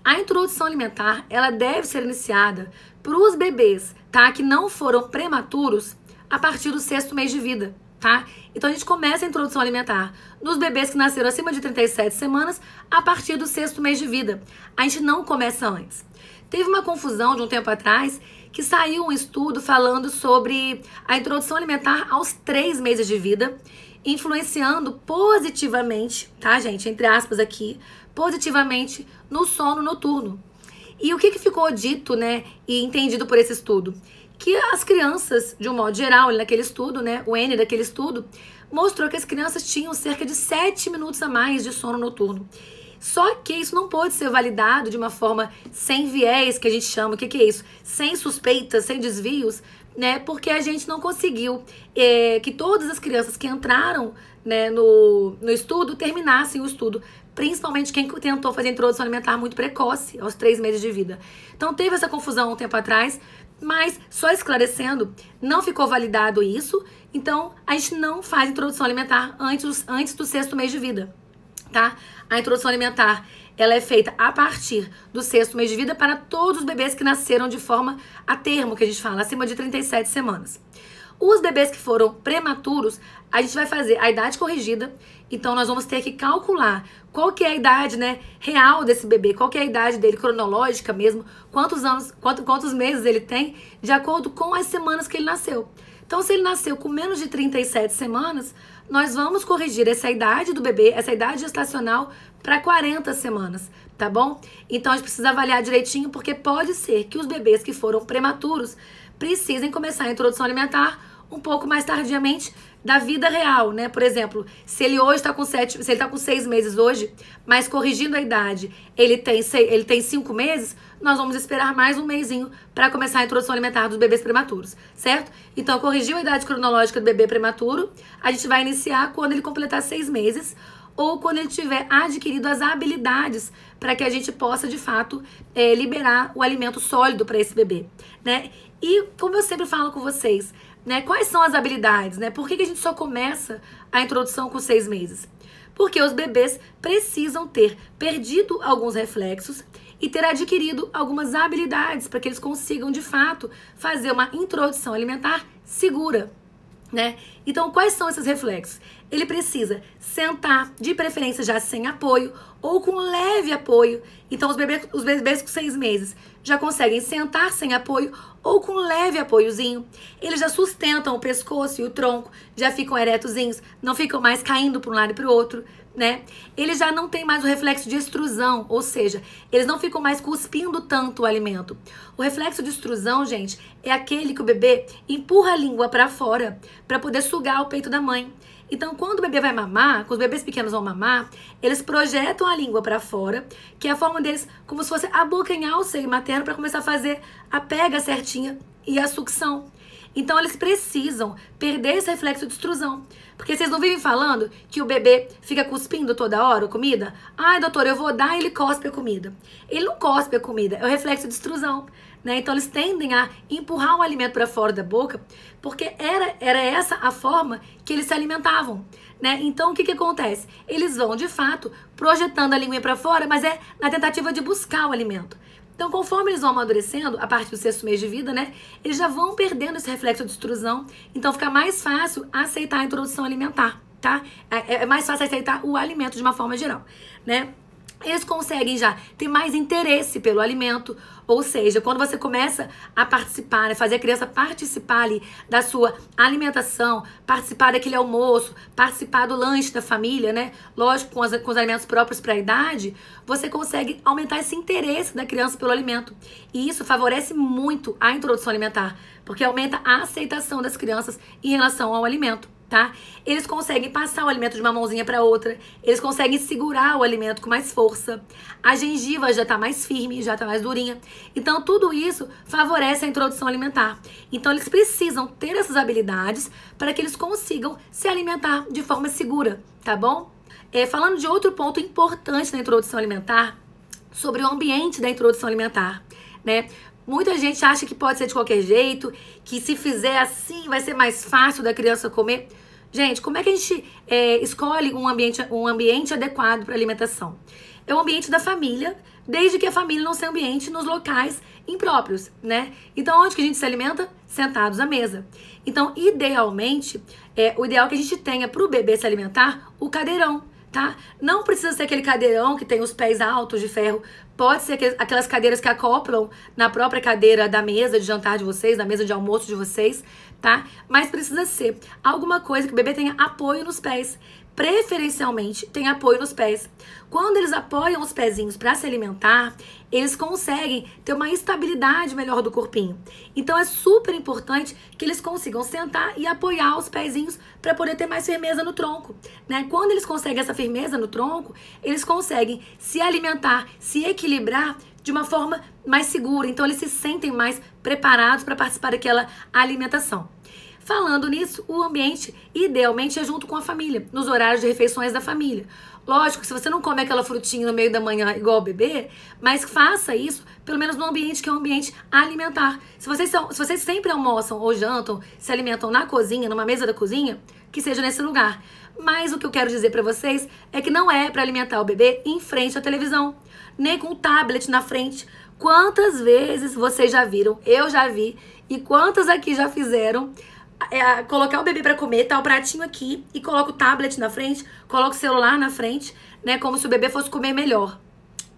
A introdução alimentar, ela deve ser iniciada para os bebês, tá? Que não foram prematuros a partir do 6º mês de vida, tá? Então a gente começa a introdução alimentar nos bebês que nasceram acima de 37 semanas a partir do 6º mês de vida. A gente não começa antes. Teve uma confusão de um tempo atrás que saiu um estudo falando sobre a introdução alimentar aos 3 meses de vida, influenciando positivamente, tá, gente? Entre aspas aqui, positivamente no sono noturno. E o que ficou dito, né, e entendido por esse estudo? Que as crianças, de um modo geral, naquele estudo, né, o N daquele estudo, mostrou que as crianças tinham cerca de 7 minutos a mais de sono noturno. Só que isso não pode ser validado de uma forma sem viés, que a gente chama, o que é isso? Sem suspeitas, sem desvios, né? Porque a gente não conseguiu que todas as crianças que entraram, né, no estudo terminassem o estudo. Principalmente quem tentou fazer introdução alimentar muito precoce, aos 3 meses de vida. Então teve essa confusão um tempo atrás, mas só esclarecendo, não ficou validado isso. Então a gente não faz introdução alimentar antes do 6º mês de vida, tá? A introdução alimentar, ela é feita a partir do 6º mês de vida para todos os bebês que nasceram de forma a termo, que a gente fala, acima de 37 semanas. Os bebês que foram prematuros, a gente vai fazer a idade corrigida, então nós vamos ter que calcular qual que é a idade, né, real desse bebê, qual que é a idade dele cronológica mesmo, quantos meses ele tem, de acordo com as semanas que ele nasceu. Então, se ele nasceu com menos de 37 semanas, nós vamos corrigir essa idade do bebê, essa idade gestacional, para 40 semanas, tá bom? Então, a gente precisa avaliar direitinho, porque pode ser que os bebês que foram prematuros precisem começar a introdução alimentar um pouco mais tardiamente da vida real, né? Por exemplo, se ele hoje está com 6 meses hoje, mas corrigindo a idade, ele tem 5 meses, nós vamos esperar mais um mesinho para começar a introdução alimentar dos bebês prematuros, certo? Então, corrigiu a idade cronológica do bebê prematuro, a gente vai iniciar quando ele completar 6 meses ou quando ele tiver adquirido as habilidades para que a gente possa, de fato, liberar o alimento sólido para esse bebê, né? E, como eu sempre falo com vocês, né, quais são as habilidades, né? Por que a gente só começa a introdução com 6 meses? Porque os bebês precisam ter perdido alguns reflexos e ter adquirido algumas habilidades para que eles consigam, de fato, fazer uma introdução alimentar segura, né? Então, quais são esses reflexos? Ele precisa sentar, de preferência já sem apoio ou com leve apoio. Então, os bebês com 6 meses já conseguem sentar sem apoio ou com leve apoiozinho. Eles já sustentam o pescoço e o tronco, já ficam eretozinhos, não ficam mais caindo para um lado e para o outro, né? Eles já não têm mais o reflexo de extrusão, ou seja, eles não ficam mais cuspindo tanto o alimento. O reflexo de extrusão, gente, é aquele que o bebê empurra a língua para fora para poder sugar o peito da mãe. Então, quando o bebê vai mamar, quando os bebês pequenos vão mamar, eles projetam a língua para fora, que é a forma deles como se fosse abocanhar o seio materno para começar a fazer a pega certinha e a sucção. Então, eles precisam perder esse reflexo de extrusão. Porque vocês não vivem falando que o bebê fica cuspindo toda hora a comida? Ai, doutor, eu vou dar e ele cospe a comida. Ele não cospe a comida, é o reflexo de extrusão, né? Então, eles tendem a empurrar o alimento para fora da boca, porque era essa a forma que eles se alimentavam, né? Então, o que acontece? Eles vão, de fato, projetando a língua para fora, mas é na tentativa de buscar o alimento. Então, conforme eles vão amadurecendo, a partir do 6º mês de vida, né, eles já vão perdendo esse reflexo de extrusão, então fica mais fácil aceitar a introdução alimentar, tá? É mais fácil aceitar o alimento de uma forma geral, né? Eles conseguem já ter mais interesse pelo alimento, ou seja, quando você começa a participar, né, fazer a criança participar ali da sua alimentação, participar daquele almoço, participar do lanche da família, né, lógico, com os alimentos próprios para a idade, você consegue aumentar esse interesse da criança pelo alimento. E isso favorece muito a introdução alimentar, porque aumenta a aceitação das crianças em relação ao alimento. Tá? Eles conseguem passar o alimento de uma mãozinha para outra, eles conseguem segurar o alimento com mais força, a gengiva já está mais firme, já está mais durinha. Então, tudo isso favorece a introdução alimentar. Então, eles precisam ter essas habilidades para que eles consigam se alimentar de forma segura, tá bom? Falando de outro ponto importante na introdução alimentar, sobre o ambiente da introdução alimentar, né? Muita gente acha que pode ser de qualquer jeito, que se fizer assim vai ser mais fácil da criança comer. Gente, como é que a gente escolhe um ambiente adequado para alimentação? É o ambiente da família, desde que a família não se ambiente nos locais impróprios, né? Então, onde que a gente se alimenta? Sentados à mesa. Então, idealmente, o ideal é que a gente tenha para o bebê se alimentar o cadeirão, tá? Não precisa ser aquele cadeirão que tem os pés altos de ferro. Pode ser aquelas cadeiras que acoplam na própria cadeira da mesa de jantar de vocês, da mesa de almoço de vocês, tá? Mas precisa ser alguma coisa que o bebê tenha apoio nos pés. Preferencialmente, tem apoio nos pés. Quando eles apoiam os pezinhos para se alimentar, eles conseguem ter uma estabilidade melhor do corpinho. Então, é super importante que eles consigam sentar e apoiar os pezinhos para poder ter mais firmeza no tronco, né? Quando eles conseguem essa firmeza no tronco, eles conseguem se alimentar, se equilibrar de uma forma mais segura. Então, eles se sentem mais preparados para participar daquela alimentação. Falando nisso, o ambiente idealmente é junto com a família, nos horários de refeições da família. Lógico que se você não come aquela frutinha no meio da manhã igual o bebê, mas faça isso pelo menos no ambiente que é um ambiente alimentar. Se vocês sempre almoçam ou jantam, se alimentam na cozinha, numa mesa da cozinha, que seja nesse lugar. Mas o que eu quero dizer pra vocês é que não é pra alimentar o bebê em frente à televisão, nem com o tablet na frente. Quantas vezes vocês já viram? Eu já vi. E quantas aqui já fizeram? Colocar o bebê pra comer, tá o pratinho aqui e coloca o tablet na frente, coloca o celular na frente, né, como se o bebê fosse comer melhor.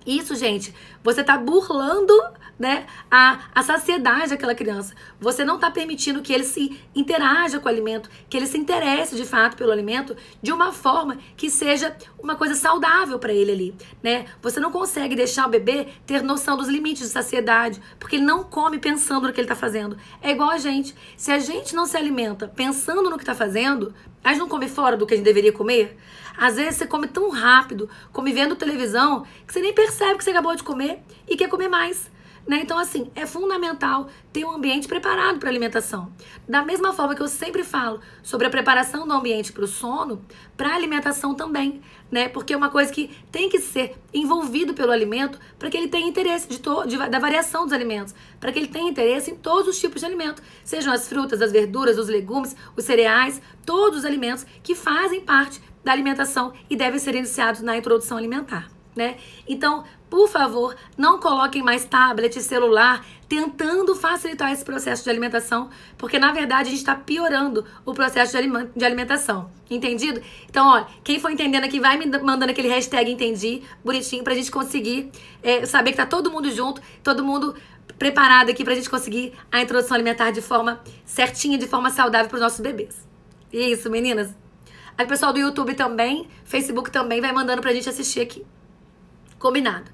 Isso, gente, você tá burlando, né, a saciedade daquela criança. Você não tá permitindo que ele se interaja com o alimento, que ele se interesse de fato pelo alimento de uma forma que seja uma coisa saudável para ele ali, né? Você não consegue deixar o bebê ter noção dos limites de saciedade, porque ele não come pensando no que ele tá fazendo. É igual a gente. Se a gente não se alimenta pensando no que tá fazendo, a gente não come fora do que a gente deveria comer. Às vezes você come tão rápido, come vendo televisão, que você nem percebe que você acabou de comer e quer comer mais, né? Então, assim, é fundamental ter um ambiente preparado para alimentação. Da mesma forma que eu sempre falo sobre a preparação do ambiente para o sono, para a alimentação também, né? Porque é uma coisa que tem que ser envolvido pelo alimento para que ele tenha interesse da variação dos alimentos, para que ele tenha interesse em todos os tipos de alimento, sejam as frutas, as verduras, os legumes, os cereais, todos os alimentos que fazem parte da alimentação e devem ser iniciados na introdução alimentar, né? Então, por favor, não coloquem mais tablet e celular tentando facilitar esse processo de alimentação, porque na verdade a gente está piorando o processo de alimentação, entendido? Então, olha, quem for entendendo aqui vai me mandando aquele hashtag entendi, bonitinho, pra gente conseguir saber que tá todo mundo junto, todo mundo preparado aqui pra gente conseguir a introdução alimentar de forma certinha, de forma saudável para os nossos bebês. E é isso, meninas. Aí o pessoal do YouTube também, Facebook também vai mandando pra gente assistir aqui. Combinado.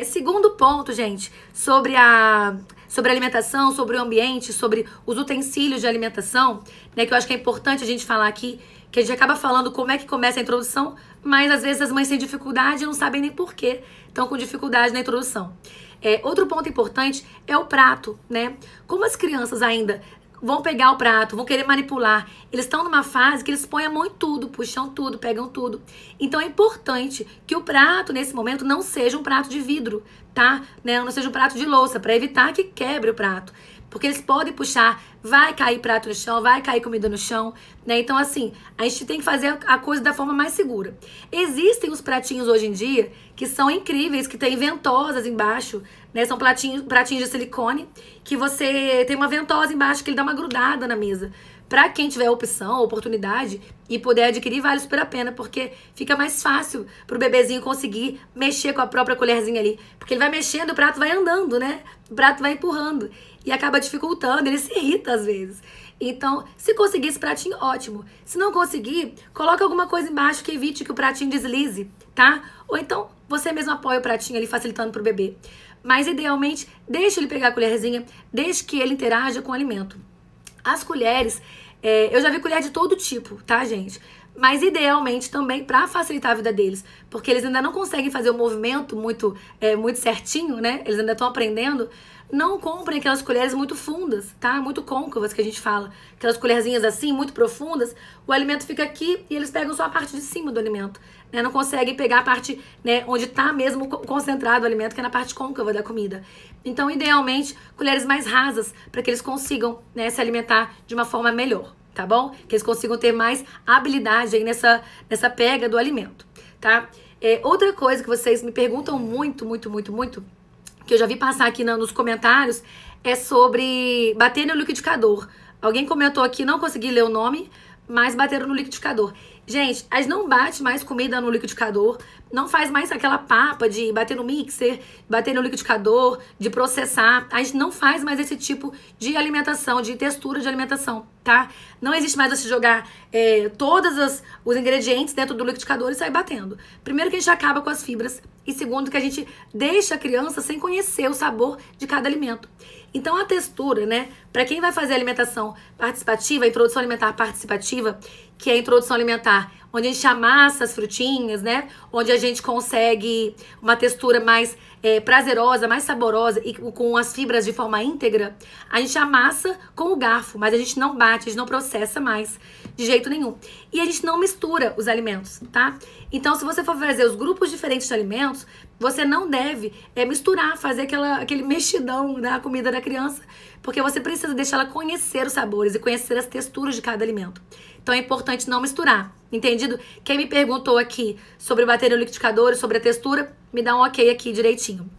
Segundo ponto, gente, sobre a alimentação, sobre o ambiente, sobre os utensílios de alimentação, né, que eu acho que é importante a gente falar aqui, que a gente acaba falando como é que começa a introdução, mas às vezes as mães têm dificuldade e não sabem nem por quê estão com dificuldade na introdução. Outro ponto importante é o prato, né? Como as crianças ainda vão pegar o prato, vão querer manipular. Eles estão numa fase que eles põem a mão em tudo, puxam tudo, pegam tudo. Então é importante que o prato, nesse momento, não seja um prato de vidro, tá? Né? Não seja um prato de louça, para evitar que quebre o prato. Porque eles podem puxar, vai cair prato no chão, vai cair comida no chão, né? Então, assim, a gente tem que fazer a coisa da forma mais segura. Existem os pratinhos hoje em dia que são incríveis, que tem ventosas embaixo, né? São pratinhos de silicone, que você tem uma ventosa embaixo que ele dá uma grudada na mesa. Pra quem tiver opção, oportunidade e puder adquirir, vale super a pena, porque fica mais fácil pro bebezinho conseguir mexer com a própria colherzinha ali. Porque ele vai mexendo, o prato vai andando, né? O prato vai empurrando e acaba dificultando, ele se irrita às vezes. Então, se conseguir esse pratinho, ótimo. Se não conseguir, coloca alguma coisa embaixo que evite que o pratinho deslize, tá? Ou então, você mesmo apoia o pratinho ali, facilitando pro bebê. Mas, idealmente, deixa ele pegar a colherzinha, deixe que ele interaja com o alimento. As colheres, eu já vi colher de todo tipo, tá, gente? Mas idealmente também para facilitar a vida deles, porque eles ainda não conseguem fazer o movimento muito certinho, né? Eles ainda estão aprendendo. Não comprem aquelas colheres muito fundas, tá? Muito côncavas que a gente fala. Aquelas colherzinhas assim, muito profundas. O alimento fica aqui e eles pegam só a parte de cima do alimento, né? Não conseguem pegar a parte, né, onde tá mesmo concentrado o alimento, que é na parte côncava da comida. Então, idealmente, colheres mais rasas, para que eles consigam, né, se alimentar de uma forma melhor, tá bom? Que eles consigam ter mais habilidade aí nessa pega do alimento, tá? Outra coisa que vocês me perguntam muito, muito, muito, muito, que eu já vi passar aqui nos comentários, é sobre bater no liquidificador. Alguém comentou aqui, não consegui ler o nome, mas bateram no liquidificador. Gente, a gente não bate mais comida no liquidificador, não faz mais aquela papa de bater no mixer, bater no liquidificador, de processar. A gente não faz mais esse tipo de alimentação, de textura de alimentação, tá? Não existe mais você jogar todos os ingredientes dentro do liquidificador e sair batendo. Primeiro que a gente acaba com as fibras e segundo que a gente deixa a criança sem conhecer o sabor de cada alimento. Então a textura, né, para quem vai fazer alimentação participativa, a introdução alimentar participativa, que é a introdução alimentar onde a gente amassa as frutinhas, né, onde a gente consegue uma textura mais prazerosa, mais saborosa e com as fibras de forma íntegra, a gente amassa com o garfo, mas a gente não bate, a gente não processa mais de jeito nenhum. E a gente não mistura os alimentos, tá? Então, se você for fazer os grupos diferentes de alimentos, você não deve misturar, fazer aquele mexidão na comida da criança, porque você precisa deixar ela conhecer os sabores e conhecer as texturas de cada alimento. Então é importante não misturar, entendido? Quem me perguntou aqui sobre bater no liquidificador e sobre a textura, me dá um ok aqui direitinho.